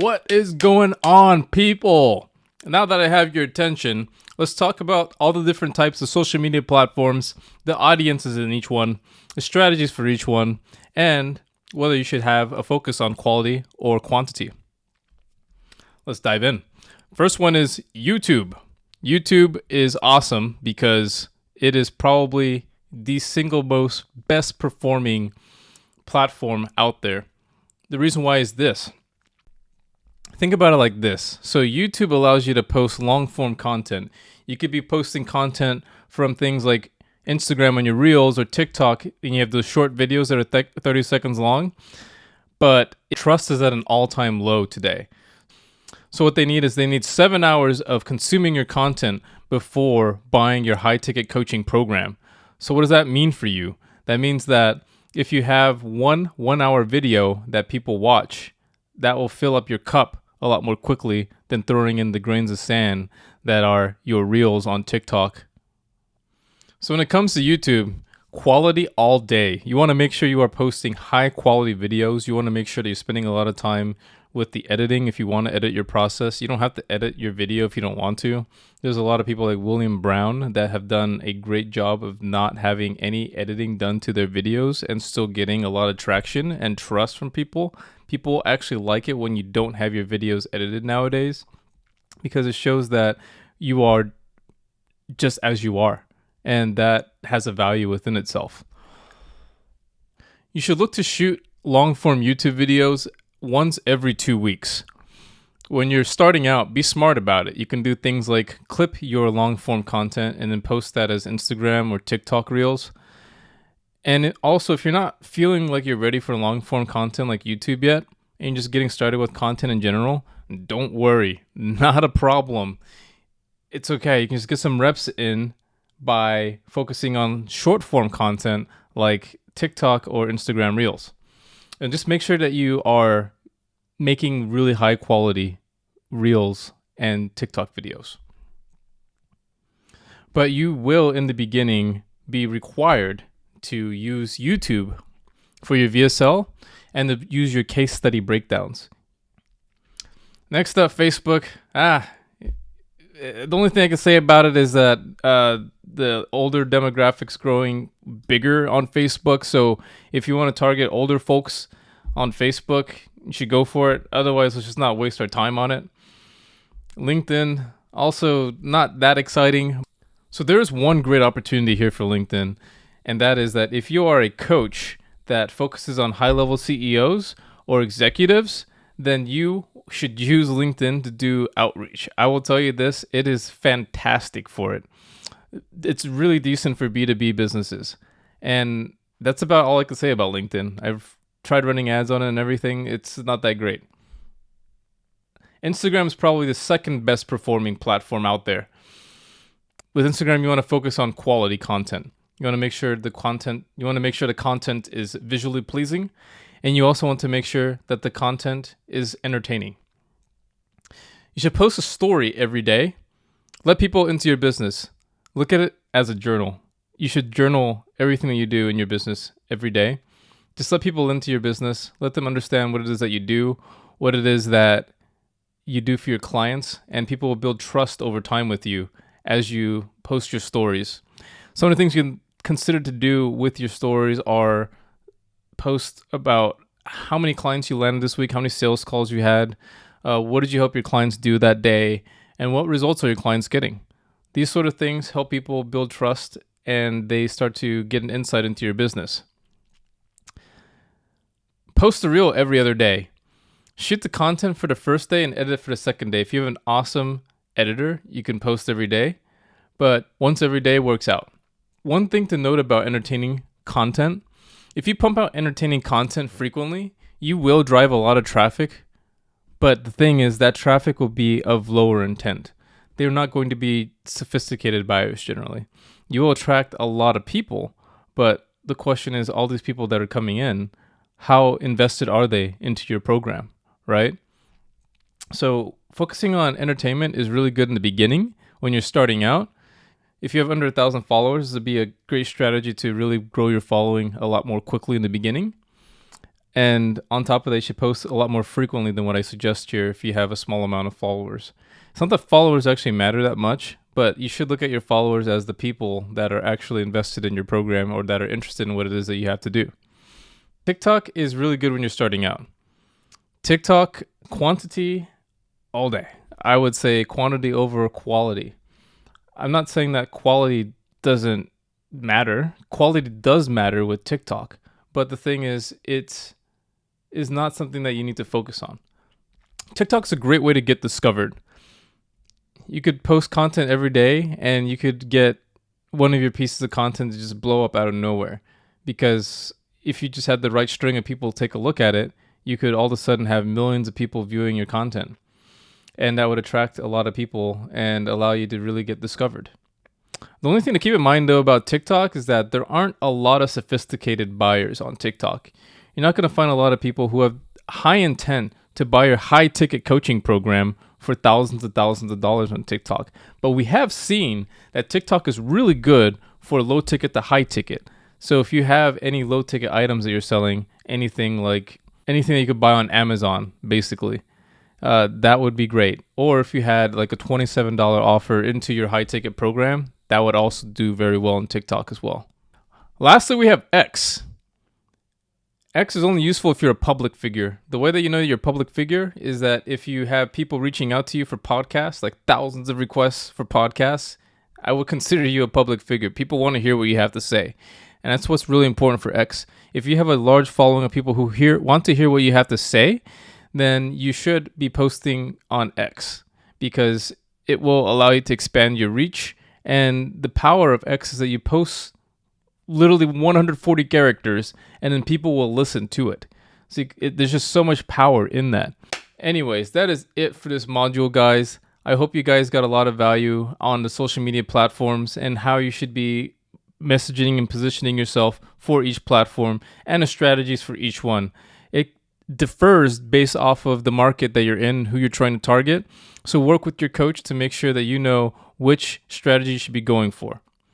What is going on, people? Now that I have your attention, let's talk about all the different types of social media platforms, the audiences in each one, the strategies for each one, and whether you should have a focus on quality or quantity. Let's dive in. First one is YouTube. YouTube is awesome because it is probably the single most best performing platform out there. The reason why is this. Think about it like this. So YouTube allows you to post long form content. You could be posting content from things like Instagram on your Reels or TikTok, and you have those short videos that are 30 seconds long. But trust is at an all-time low today. So what they need 7 hours of consuming your content before buying your high-ticket coaching program. So what does that mean for you? That means that if you have one 1-hour video that people watch, that will fill up your cup a lot more quickly than throwing in the grains of sand that are your reels on TikTok. So when it comes to YouTube, quality all day. You want to make sure you are posting high quality videos. You want to make sure that you're spending a lot of time with the editing if you want to edit your process. You don't have to edit your video if you don't want to. There's a lot of people like William Brown that have done a great job of not having any editing done to their videos and still getting a lot of traction and trust from people. People actually like it when you don't have your videos edited nowadays because it shows that you are just as you are, and that has a value within itself. You should look to shoot long form YouTube videos once every 2 weeks. When you're starting out, be smart about it. You can do things like clip your long form content and then post that as Instagram or TikTok reels. And also, if you're not feeling like you're ready for long form content like YouTube yet, and you're just getting started with content in general, don't worry, not a problem. It's okay. You can just get some reps in by focusing on short form content like TikTok or Instagram reels. And just make sure that you are making really high quality reels and TikTok videos. But you will, in the beginning, be required to use YouTube for your VSL and to use your case study breakdowns. Next up, Facebook. The only thing I can say about it is that the older demographics growing bigger on Facebook. So if you want to target older folks on Facebook, you should go for it. Otherwise, let's just not waste our time on it. LinkedIn, also not that exciting. So there is one great opportunity here for LinkedIn, and that is that if you are a coach that focuses on high-level CEOs or executives, then you should use LinkedIn to do outreach. I will tell you this, it is fantastic for it. It's really decent for B2B businesses. And that's about all I can say about LinkedIn. I've tried running ads on it and everything. It's not that great. Instagram is probably the second best performing platform out there. With Instagram, you want to focus on quality content. You want to make sure the content is visually pleasing, and you also want to make sure that the content is entertaining. You should post a story every day. Let people into your business. Look at it as a journal. You should journal everything that you do in your business every day. Just let people into your business. Let them understand what it is that you do, what it is that you do for your clients, and people will build trust over time with you as you post your stories. Some of the things you can consider to do with your stories are post about how many clients you landed this week, how many sales calls you had, what did you help your clients do that day, and what results are your clients getting. These sort of things help people build trust, and they start to get an insight into your business. Post a reel every other day. Shoot the content for the first day and edit it for the second day. If you have an awesome editor, you can post every day, but once every day works out. One thing to note about entertaining content, if you pump out entertaining content frequently, you will drive a lot of traffic, but the thing is that traffic will be of lower intent. They're not going to be sophisticated buyers generally. You will attract a lot of people, but the question is all these people that are coming in, how invested are they into your program, right? So focusing on entertainment is really good in the beginning when you're starting out. If you have under 1,000 followers, this would be a great strategy to really grow your following a lot more quickly in the beginning. And on top of that, you should post a lot more frequently than what I suggest here if you have a small amount of followers. It's not that followers actually matter that much, but you should look at your followers as the people that are actually invested in your program or that are interested in what it is that you have to do. TikTok is really good when you're starting out. TikTok quantity all day. I would say quantity over quality. I'm not saying that quality doesn't matter. Quality does matter with TikTok, but the thing is, it is not something that you need to focus on. TikTok's a great way to get discovered. You could post content every day and you could get one of your pieces of content to just blow up out of nowhere. Because if you just had the right string of people take a look at it, you could all of a sudden have millions of people viewing your content. And that would attract a lot of people and allow you to really get discovered. The only thing to keep in mind, though, about TikTok is that there aren't a lot of sophisticated buyers on TikTok. You're not going to find a lot of people who have high intent to buy your high ticket coaching program for thousands and thousands of dollars on TikTok. But we have seen that TikTok is really good for low ticket to high ticket. So if you have any low ticket items that you're selling, anything that you could buy on Amazon, basically, that would be great. Or if you had like a $27 offer into your high ticket program, that would also do very well on TikTok as well. Lastly, we have X. X is only useful if you're a public figure. The way that you know you're a public figure is that if you have people reaching out to you for podcasts, like thousands of requests for podcasts, I would consider you a public figure. People want to hear what you have to say. And that's what's really important for X. If you have a large following of people who want to hear what you have to say, then you should be posting on X because it will allow you to expand your reach. And the power of X is that you post literally 140 characters and then people will listen to it. So there's just so much power in that. Anyways, that is it for this module, guys. I hope you guys got a lot of value on the social media platforms and how you should be messaging and positioning yourself for each platform and the strategies for each one. It differs based off of the market that you're in, who you're trying to target. So work with your coach to make sure that you know which strategy you should be going for.